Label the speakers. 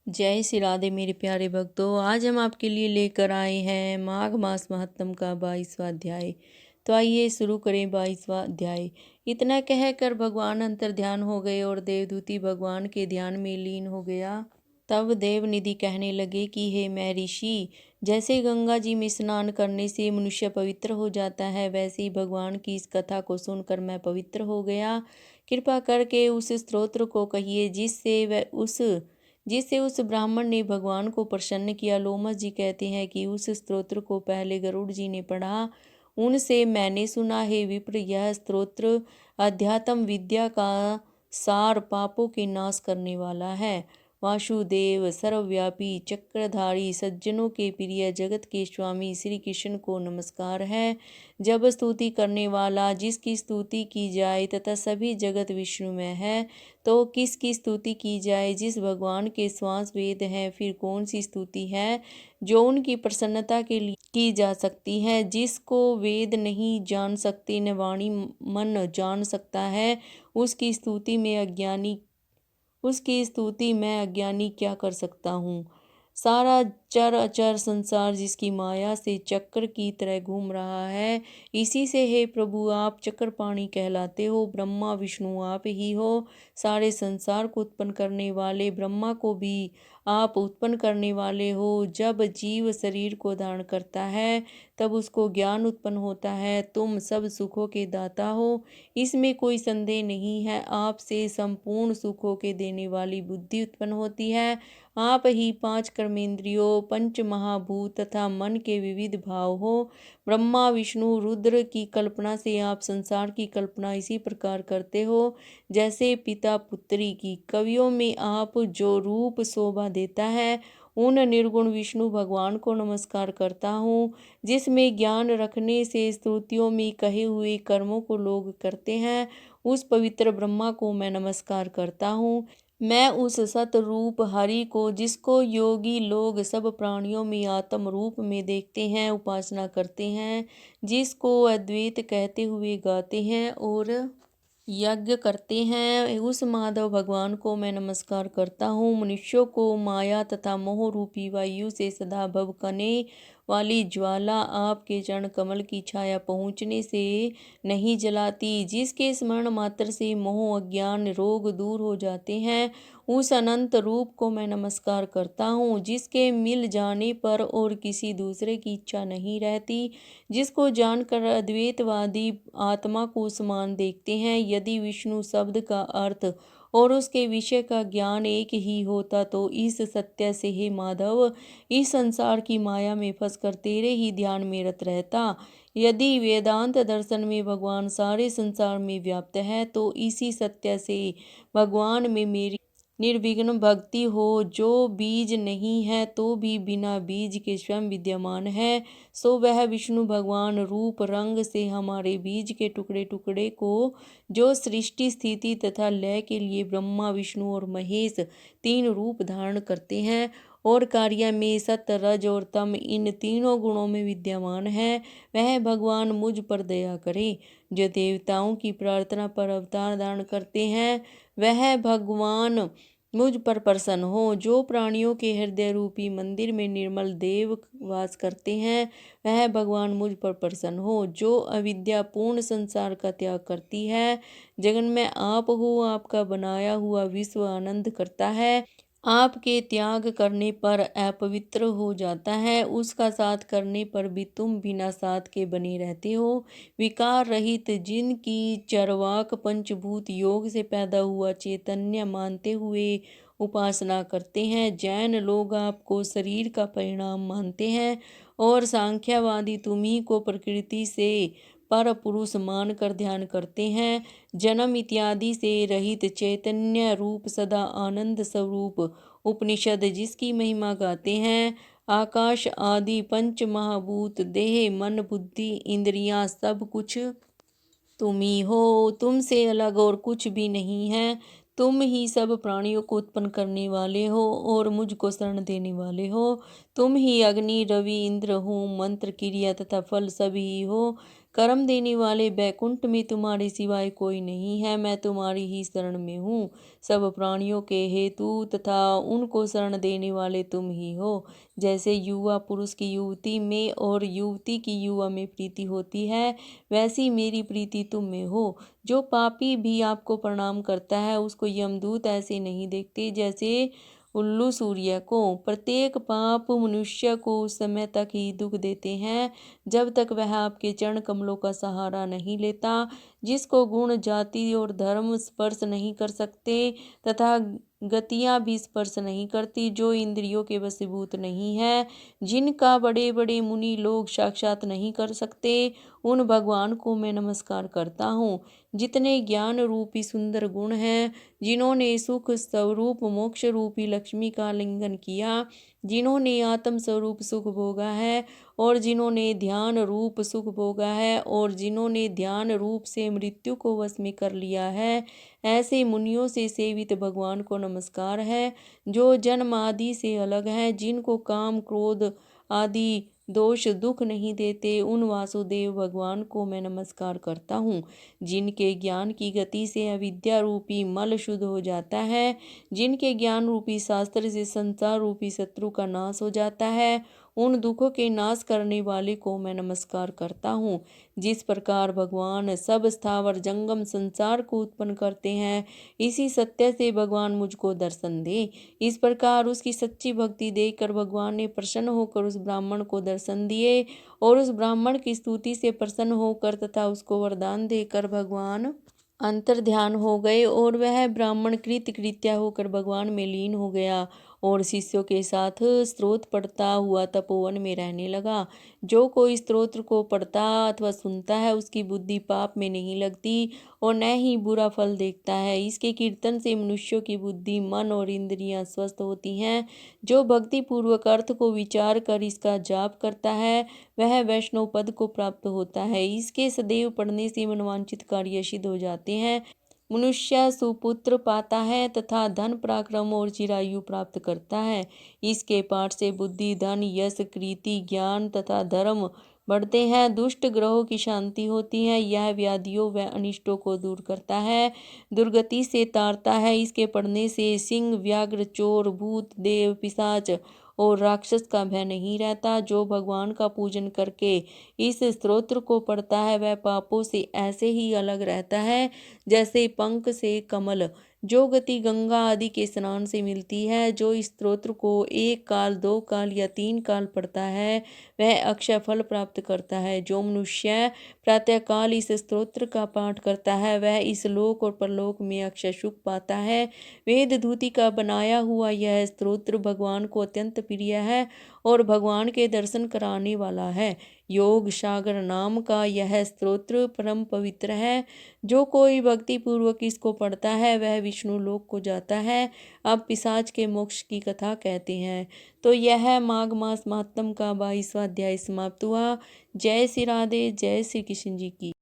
Speaker 1: जय श्री राधे मेरे प्यारे भक्तों। आज हम आपके लिए लेकर आए हैं माघ मास महत्तम का 22वां अध्याय। तो आइए शुरू करें 22वां अध्याय। इतना कहकर भगवान अंतर ध्यान हो गए और देवदूती भगवान के ध्यान में लीन हो गया। तब देवनिधि कहने लगे कि हे महर्षि, जैसे गंगा जी में स्नान करने से मनुष्य पवित्र हो जाता है, वैसे ही भगवान की इस कथा को सुनकर मैं पवित्र हो गया। कृपा करके उस स्तोत्र को कहिए जिससे उस ब्राह्मण ने भगवान को प्रसन्न किया। लोमस जी कहते हैं कि उस स्तोत्र को पहले गरुड़ जी ने पढ़ा, उनसे मैंने सुना। है विप्र, यह स्तोत्र अध्यात्म विद्या का सार, पापों के नाश करने वाला है। वासुदेव सर्वव्यापी चक्रधारी सज्जनों के प्रिय जगत के स्वामी श्री कृष्ण को नमस्कार है। जब स्तुति करने वाला जिसकी स्तुति की जाए तथा सभी जगत विष्णु में है, तो किसकी स्तुति की जाए? जिस भगवान के श्वास वेद हैं, फिर कौन सी स्तुति है जो उनकी प्रसन्नता के लिए की जा सकती है? जिसको वेद नहीं जान सकते, न वाणी मन जान सकता है, उसकी स्तुति मैं अज्ञानी क्या कर सकता हूँ। सारा चर अचर संसार जिसकी माया से चक्र की तरह घूम रहा है, इसी से हे प्रभु आप चक्रपाणी कहलाते हो। ब्रह्मा विष्णु आप ही हो। सारे संसार को उत्पन्न करने वाले ब्रह्मा को भी आप उत्पन्न करने वाले हो। जब जीव शरीर को धारण करता है, तब उसको ज्ञान उत्पन्न होता है। तुम सब सुखों के दाता हो, इसमें कोई संदेह नहीं है। आपसे संपूर्ण सुखों के देने वाली बुद्धि उत्पन्न होती है। आप ही पांच कर्मेंद्रियों, पंच महाभूत तथा मन के विविध भाव हो। ब्रह्मा विष्णु रुद्र की कल्पना से आप संसार की कल्पना इसी प्रकार करते हो, जैसे पिता पुत्री की। कवियों में आप जो रूप शोभा देता है, उन निर्गुण विष्णु भगवान को नमस्कार करता हूँ। जिसमें ज्ञान रखने से स्तुतियों में कहे हुए कर्मों को लोग करते हैं, उस पवित्र ब्रह्मा को मैं नमस्कार करता हूँ। मैं उस सत रूप हरि को, जिसको योगी लोग सब प्राणियों में आत्म रूप में देखते हैं, उपासना करते हैं, जिसको अद्वैत कहते हुए गाते हैं और यज्ञ करते हैं, उस माधव भगवान को मैं नमस्कार करता हूँ। मनुष्यों को माया तथा मोह रूपी वायु से सदा भभकने वाली ज्वाला आपके चरण कमल की छाया पहुँचने से नहीं जलाती। जिसके स्मरण मात्र से मोह अज्ञान रोग दूर हो जाते हैं, उस अनंत रूप को मैं नमस्कार करता हूँ। जिसके मिल जाने पर और किसी दूसरे की इच्छा नहीं रहती, जिसको जानकर अद्वैतवादी आत्मा को समान देखते हैं। यदि विष्णु शब्द का अर्थ और उसके विषय का ज्ञान एक ही होता, तो इस सत्य से हे माधव, इस संसार की माया में फंसकर तेरे ही ध्यान में रत रहता। यदि वेदांत दर्शन में भगवान सारे संसार में व्याप्त है, तो इसी सत्य से भगवान में मेरी निर्विघ्न भक्ति हो। जो बीज नहीं है तो भी बिना बीज के स्वयं विद्यमान है, सो वह विष्णु भगवान रूप रंग से हमारे बीज के टुकड़े टुकड़े को, जो सृष्टि स्थिति तथा लय के लिए ब्रह्मा विष्णु और महेश तीन रूप धारण करते हैं, और कार्य में सत्य रज और तम इन तीनों गुणों में विद्यमान है, वह भगवान मुझ पर दया करे। जो देवताओं की प्रार्थना पर अवतार धारण करते हैं, वह भगवान मुझ पर प्रसन्न हो। जो प्राणियों के हृदय रूपी मंदिर में निर्मल देव वास करते हैं, वह भगवान मुझ पर प्रसन्न हो। जो अविद्या पूर्ण संसार का त्याग करती है, जगन में आप हो, आपका बनाया हुआ विश्व आनंद करता है, आपके त्याग करने पर अपवित्र हो जाता है, उसका साथ करने पर भी तुम बिना साथ के बने रहते हो। विकार रहित, जिनकी चरवाक पंचभूत योग से पैदा हुआ चैतन्य मानते हुए उपासना करते हैं। जैन लोग आपको शरीर का परिणाम मानते हैं, और सांख्यवादी तुम्ही को प्रकृति से पर पुरुष मानकर ध्यान करते हैं। जन्म इत्यादि से रहित चैतन्य रूप सदा आनंद स्वरूप उपनिषद जिसकी महिमा गाते हैं। आकाश आदि पंच महाभूत, देह मन बुद्धि इंद्रियां, सब कुछ तुम ही हो। तुमसे अलग और कुछ भी नहीं है। तुम ही सब प्राणियों को उत्पन्न करने वाले हो और मुझको शरण देने वाले हो। तुम ही अग्नि रवि इंद्र हो, मंत्र क्रिया तथा फल सब ही हो। कर्म देने वाले बैकुंठ में तुम्हारे सिवाय कोई नहीं है। मैं तुम्हारी ही शरण में हूँ। सब प्राणियों के हेतु तथा उनको शरण देने वाले तुम ही हो। जैसे युवा पुरुष की युवती में और युवती की युवा में प्रीति होती है, वैसी मेरी प्रीति तुम में हो। जो पापी भी आपको प्रणाम करता है, उसको यमदूत ऐसे नहीं देखते जैसे उल्लू सूर्य को। प्रत्येक पाप मनुष्य को उस समय तक ही दुख देते हैं जब तक वह आपके चरण कमलों का सहारा नहीं लेता। जिसको गुण, जाति और धर्म स्पर्श नहीं कर सकते तथा गतियां भी स्पर्श नहीं करती, जो इंद्रियों के वशीभूत नहीं है, जिनका बड़े बड़े मुनि लोग साक्षात नहीं कर सकते, उन भगवान को मैं नमस्कार करता हूँ। जितने ज्ञान रूपी सुंदर गुण हैं, जिन्होंने सुख स्वरूप मोक्ष रूपी लक्ष्मी का आलिंगन किया, जिन्होंने आत्म स्वरूप सुख भोगा है और जिन्होंने ध्यान रूप सुख भोगा है और जिन्होंने ध्यान रूप से मृत्यु को वश में कर लिया है, ऐसे मुनियों से सेवित भगवान को नमस्कार है। जो जन्म आदि से अलग हैं, जिनको काम क्रोध आदि दोष दुख नहीं देते, उन वासुदेव भगवान को मैं नमस्कार करता हूँ। जिनके ज्ञान की गति से अविद्या रूपी मल शुद्ध हो जाता है, जिनके ज्ञान रूपी शास्त्र से संसार रूपी शत्रु का नाश हो जाता है, उन दुखों के नाश करने वाले को मैं नमस्कार करता हूँ। जिस प्रकार भगवान सब स्थावर जंगम संसार को उत्पन्न करते हैं, इसी सत्य से भगवान मुझको दर्शन दे। इस प्रकार उसकी सच्ची भक्ति देखकर भगवान ने प्रसन्न होकर उस ब्राह्मण को दर्शन दिए और उस ब्राह्मण की स्तुति से प्रसन्न होकर तथा उसको वरदान देकर भगवान अंतर ध्यान हो गए और वह ब्राह्मण कृत्य होकर भगवान में लीन हो गया और शिष्यों के साथ स्त्रोत पढ़ता हुआ तपोवन में रहने लगा। जो कोई स्तोत्र को पढ़ता अथवा सुनता है, उसकी बुद्धि पाप में नहीं लगती और न ही बुरा फल देखता है। इसके कीर्तन से मनुष्यों की बुद्धि, मन और इंद्रियां स्वस्थ होती हैं। जो भक्ति पूर्वक अर्थ को विचार कर इसका जाप करता है, वह वैष्णव पद को प्राप्त होता है। इसके सदैव पढ़ने से मनवांछित कार्य सिद्ध हो जाते हैं। मनुष्य सुपुत्र पाता है तथा धन पराक्रम और चिरायु प्राप्त करता है। इसके पाठ से बुद्धि, धन, यश, कीर्ति, ज्ञान तथा धर्म बढ़ते हैं। दुष्ट ग्रहों की शांति होती है। यह व्याधियों व अनिष्टों को दूर करता है, दुर्गति से तारता है। इसके पढ़ने से सिंह, व्याघ्र, चोर, भूत, देव, पिशाच और राक्षस का भय नहीं रहता। जो भगवान का पूजन करके इस स्तोत्र को पढ़ता है, वह पापों से ऐसे ही अलग रहता है जैसे पंख से कमल। जो गति गंगा आदि के स्नान से मिलती है, जो इस स्तोत्र को 1 काल, 2 काल या 3 काल पढ़ता है, वह अक्षय फल प्राप्त करता है। जो मनुष्य प्रातःकाल इस स्तोत्र का पाठ करता है, वह इस लोक और परलोक में अक्षय सुख पाता है। वेद धूति का बनाया हुआ यह स्तोत्र भगवान को अत्यंत प्रिय है और भगवान के दर्शन कराने वाला है। योग सागर नाम का यह स्तोत्र परम पवित्र है। जो कोई भक्ति पूर्वक इसको पढ़ता है, वह विष्णु लोक को जाता है। अब पिशाच के मोक्ष की कथा कहते हैं। तो यह माघ मास महात्म का 22वां अध्याय समाप्त हुआ। जय श्री राधे, जय श्री कृष्ण जी की।